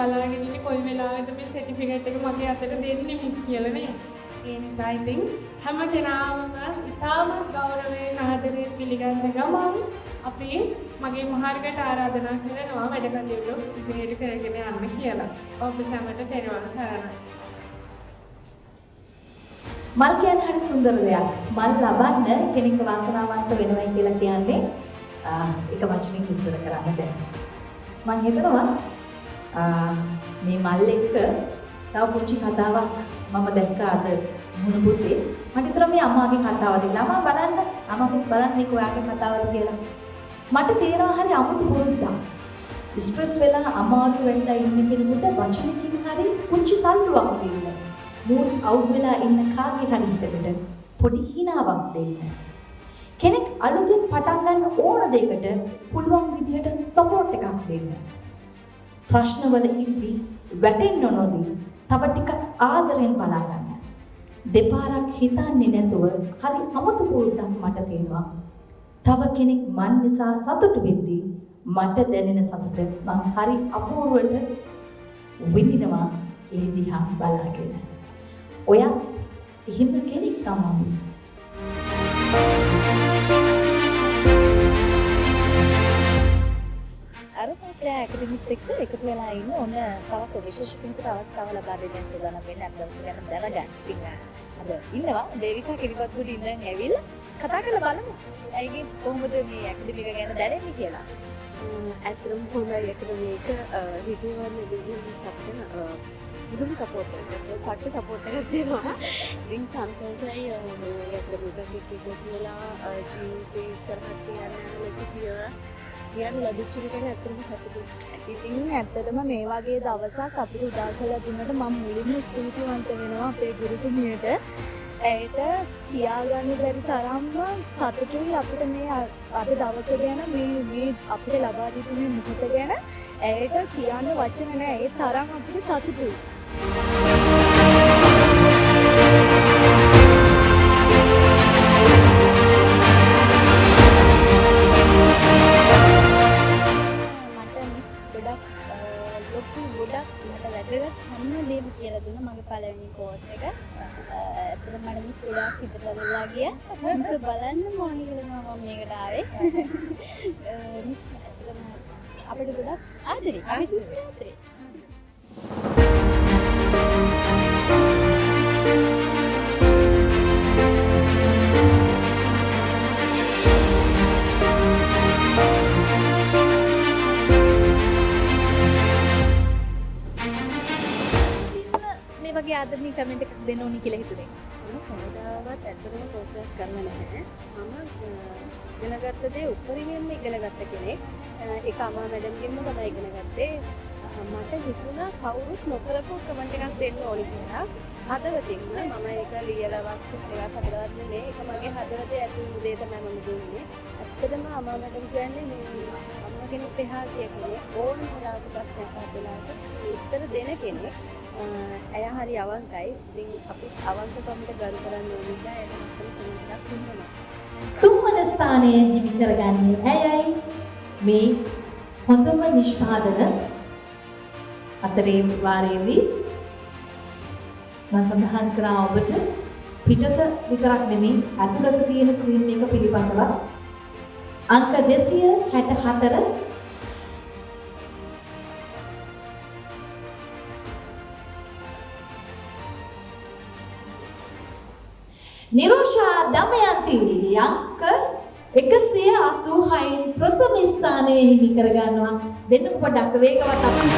බලාගෙන ඉන්නේ කොයි වෙලාවෙද මේ සර්ටිෆිකේට් එක මගේ අතට දෙන්නේ මිස් කියලා නේ. ඒ නිසා ඉතින් හැම කෙනාම ඉතාමත් ගෞරවයෙන් ආදරයෙන් පිළිගන්න ගමන් අපි මගේ මහාර්ගට ආරාධනා කරනවා වැඩ කටයුතු ඉදිරියට කරගෙන යන්න කියලා. ඔබ සැමට තෙරුවන් සරණයි. මල් කියන්නේ හරි සුන්දර දෙයක්. මල් ලබන්න කෙනෙක් වාසනාවන්ත වෙනවා කියලා කියන්නේ එක වචනකින් විස්තර කරන්න බෑ. මම හිතනවා මේ මල් එක්ක තව පුංචි කතාවක් මම දැක්කා අද මුණ පුතේ. මට හිතෙනවා මේ අම්මාගේ කතාවද කියලා. අම්මා බලන්න, අම්මා මිස් බලන්න කොයාගේ කතාවද කියලා. මට තේරෙනවා හරි අමුතු පුරුද්දක්. ස්ට්‍රෙස් වෙලා අමාරු වෙලා ඉන්න කෙනෙකුට වචනකින් හරි පුංචි තල්ලුවක් දෙන්න. මූඩ් අවුට් වෙලා ඉන්න කාගේ හරි හිතකට පොඩි හිනාවක් දෙන්න. කෙනෙක් අලුතින් පටන් ගන්න ඕන දෙයකට පුළුවන් විදිහට සපෝට් එකක් දෙන්න. ප්‍රශ්නවල ඉඳි වැටෙන්න නොදී තව ටිකක් ආදරෙන් බලා ගන්න. දෙපාරක් හිතන්නේ නැතුව හරි අමුතු පුරුද්දක් මට තේරෙනවා. තව කෙනෙක් මන් නිසා සතුටු වෙද්දී මට දැනෙන සතුට මං හරි අපූර්වට විඳිනවා ඒ දිහා බලාගෙන. ඔයත් එහෙම කෙනෙක් තමයි. අර පාටේ ඇකඩමික් එක්ක එකතු වෙලා ඉන්න ඕන තවත් විශේෂ කෙනෙකුට අවස්ථාව ලබා දෙන්න සූදානම් වෙන්නේ අත්දැකීම් ගැන දැනගන්න. ඉතින් අද ඉන්නවා දේවිකා කිරිබත්ගුඩ ඉඳන් ඇවිල්ලා කතා කරලා බලමු. ඇයිගේ කොහොමද මේ ඇකඩමික් ගැන දැනෙන්නේ කියලා. ඇත්තටම හොඳයි ඇකඩමික් හිතුවන්නේ විදුලි සපෝට් එකක් පට්ට සපෝට් එකක් දෙනවා. ඉතින් සන්තෝෂයි ඇකඩමික් එකේ කියලා ජීවිතේ ඉස්සරහට යන්න කියලා යන්න ලැබිච්ච එක ගැන ඇත්තටම සතුටුයි. ඉතින් ඇත්තටම මේ වගේ දවසක් අපිට උදා කරලා දුන්නට මම මුලින්ම ස්තුතිවන්ත වෙනවා අපේ ගුරුතුමියට. ඇයට කියාගන්න බැරි තරම්ම සතුටුයි අපිට මේ අද දවස ගැන මේ අපිට ලබා දීපු මේ මොහොත ගැන ඇයට කියන්න වචන නැහැ. ඒ තරම් අපිට සතුටුයි. හැමදේම කියලා දුන්නා මගේ පළවෙනි කෝස් එක. ඇත්තටම මට මිස් ගොඩාක් හිතට ලැබුණා ගියා. මිස් බලන්න ඕනේ කියලා මම මේකට ආවේ. මිස් ඇත්තටම අපිට ගොඩාක් ආදරේ. අපි මිස් ආදරේ. වගේ ආදරණීය කමෙන්ට් එකක් දෙන්න ඕනි කියලා හිතුනේ. මම කවදාවත් ඇත්තටම කෝස් එකක් කරන්න නැහැ. මම ඉගෙනගත්ත දේ උත්තරීයෙන්ම ඉගෙනගත්ත කෙනෙක්. ඒක අමා මැඩම්ගෙන්ම තමයි ඉගෙන ගත්තේ. මට හිතුණා කවුරුත් නොකරපු කමෙන්ට් එකක් දෙන්න ඕනි කියලා. හදවතින්ම මම ඒක ලියලා WhatsApp එකක් හදලා නෙමෙයි. ඒක මගේ හදවතේ ඇතුළු දේ තමයි මම දුන්නේ. ඇත්තටම අමා මැඩම් කියන්නේ මේ අම්මා කෙනෙක් එහා ගිය කෙනෙක්. ඕනම වෙලාවක ප්‍රශ්නයක් අහලාට උත්තර දෙන කෙනෙක්. ඇය හරි අවංකයි. ඉතින් අපි අවංකකමට ගරු කරන්න ඕන නිසා ඒක ලස්සන කෙනෙක්ක් දුන්නා. තුන්වන ස්ථානයේ හිමි කරගන්නේ ඇයයි. මේ හොඳම නිෂ්පාදන අතරේ වාරයේදී මම සඳහන් කරා ඔබට පිටත විතරක් නෙමෙයි ඇතුළත තියෙන ක්‍රීම් එක පිළිබඳව අංක 264 නිරෝෂා දමයන්ති අංක 186න් ප්‍රථම ස්ථානයේ හිමි කර ගන්නවා. දෙන්න පොඩක් වේගවත් අපිට